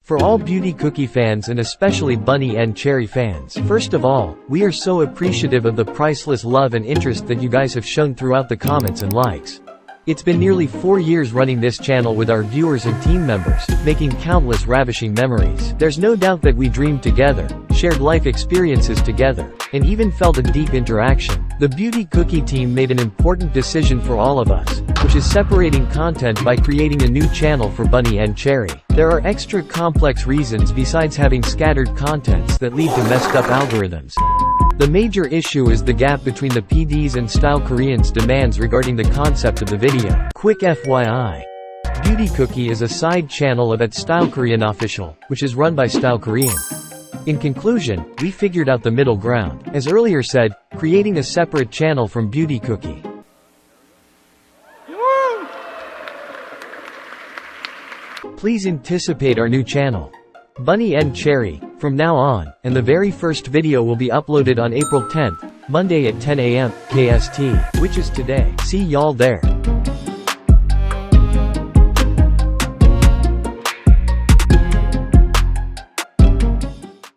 For all Beauty Cookie fans and especially Bunny and Cherry fans. First of all, we are so appreciative of the priceless love and interest that you guys have shown throughout the comments and likes. It's been nearly 4 years running this channel with our viewers and team members, making countless ravishing memories. There's no doubt that we dreamed together, shared life experiences together, and even felt a deep interaction. The Beauty Cookie team made an important decision for all of us, which is separating content by creating a new channel for Bunny and Cherry. There are extra complex reasons besides having scattered contents that lead to messed up algorithms. The major issue is the gap between the PD's and Style Korean's demands regarding the concept of the video. Quick FYI. Beauty Cookie is a side channel of @Style Korean Official, which is run by Style Korean. In conclusion, we figured out the middle ground. As earlier said, creating a separate channel from Beauty Cookie. Please anticipate our new channel, Bunny and Cherry, from now on, and the very first video will be uploaded on April 10th, Monday at 10 AM, KST, which is today. See y'all there.